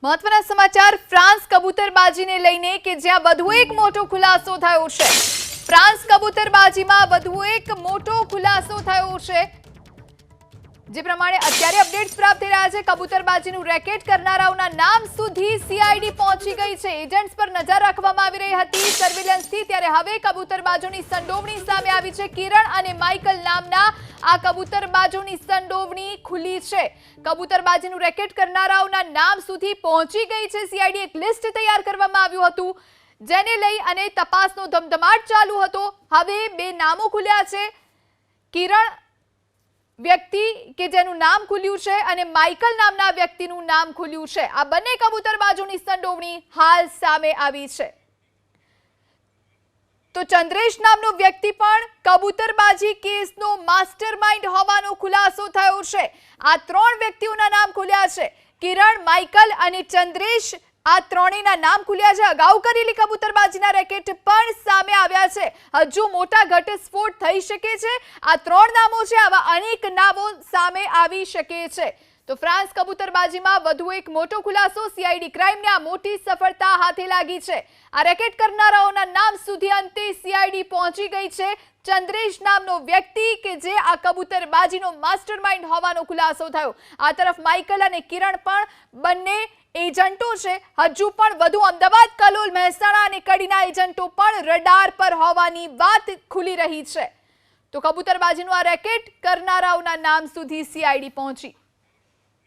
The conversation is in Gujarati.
મહત્વના સમાચાર ફ્રાન્સ કબૂતરબાજીને લઈને કે જ્યાં વધુ એક મોટો ખુલાસો થયો છે। ફ્રાન્સ કબૂતરબાજીમાં વધુ એક મોટો ખુલાસો થયો છે। જે પ્રમાણે અત્યારે અપડેટ્સ પ્રાપ્ત થઈ રહ્યા છે, કબૂતરબાજીનું રેકેટ કરનારાઓના નામ સુધી સીઆઈડી પહોંચી ગઈ છે। એજન્ટ્સ પર નજર રાખવામાં આવી રહી હતી સર્વેલન્સથી, ત્યારે હવે કબૂતરબાજોની સંડોવણી સામે આવી છે। કિરણ અને માઇકલ નામના આ કબૂતરબાજોની સંડોવણી ખુલી છે। કબૂતરબાજીનું રેકેટ કરનારાઓના નામ સુધી પહોંચી ગઈ છે। સીઆઈડી એક લિસ્ટ તૈયાર કરવામાં આવ્યું હતું, જેને લઈ અને તપાસનો ધમધમાટ ચાલુ હતો। હવે બે નામો ખુલ્યા છે, કિરણ વ્યક્તિ કે જેનું નામ ખુલ્યું છે અને માઇકલ નામના વ્યક્તિનું નામ ખુલ્યું છે। આ બંને કબૂતરબાજોની સંડોવણી હાલ સામે આવી છે। તો ચંદ્રેશ નામનો વ્યક્તિ પણ કબૂતરબાજી કેસનો માસ્ટરમાઇન્ડ હોવાનો ખુલાસો થયો છે। આ ત્રણ વ્યક્તિઓના નામ ખુલ્યા છે, કિરણ, માઇકલ અને ચંદ્રેશ। આ ત્રણેયના નામ ખુલ્યા છે। અગાઉ કરેલી કબૂતરબાજીના રેકેટ પણ સામે આવ્યા છે। હજુ મોટા ઘટસ્ફોટ થઈ શકે છે। આ ત્રણ નામો છે, આવા અનેક નામો સામે આવી શકે છે। તો ફ્રાન્સ કબૂતરબાજીમાં વધુ એક મોટો ખુલાસો, સીઆઈડી ક્રાઇમને આ મોટી સફળતા હાથે લાગી છે। આ રેકેટ કરનારાઓના નામ સુધી અંતે સીઆઈડી પહોંચી ગઈ છે। ચંદ્રેશ નામનો વ્યક્તિ કે જે આ કબૂતરબાજીનો માસ્ટરમાઇન્ડ હોવાનો ખુલાસો થયો। આ તરફ માઇકલ અને કિરણ પણ બંને એજન્ટો છે। હજુ પણ વધુ અમદાવાદ, કલોલ, મહેસાણા અને કડીના એજન્ટો પણ રડાર પર હોવાની વાત ખુલી રહી છે। તો કબૂતરબાજીનું આ રેકેટ કરનારાઓના નામ સુધી સીઆઈડી પહોંચી।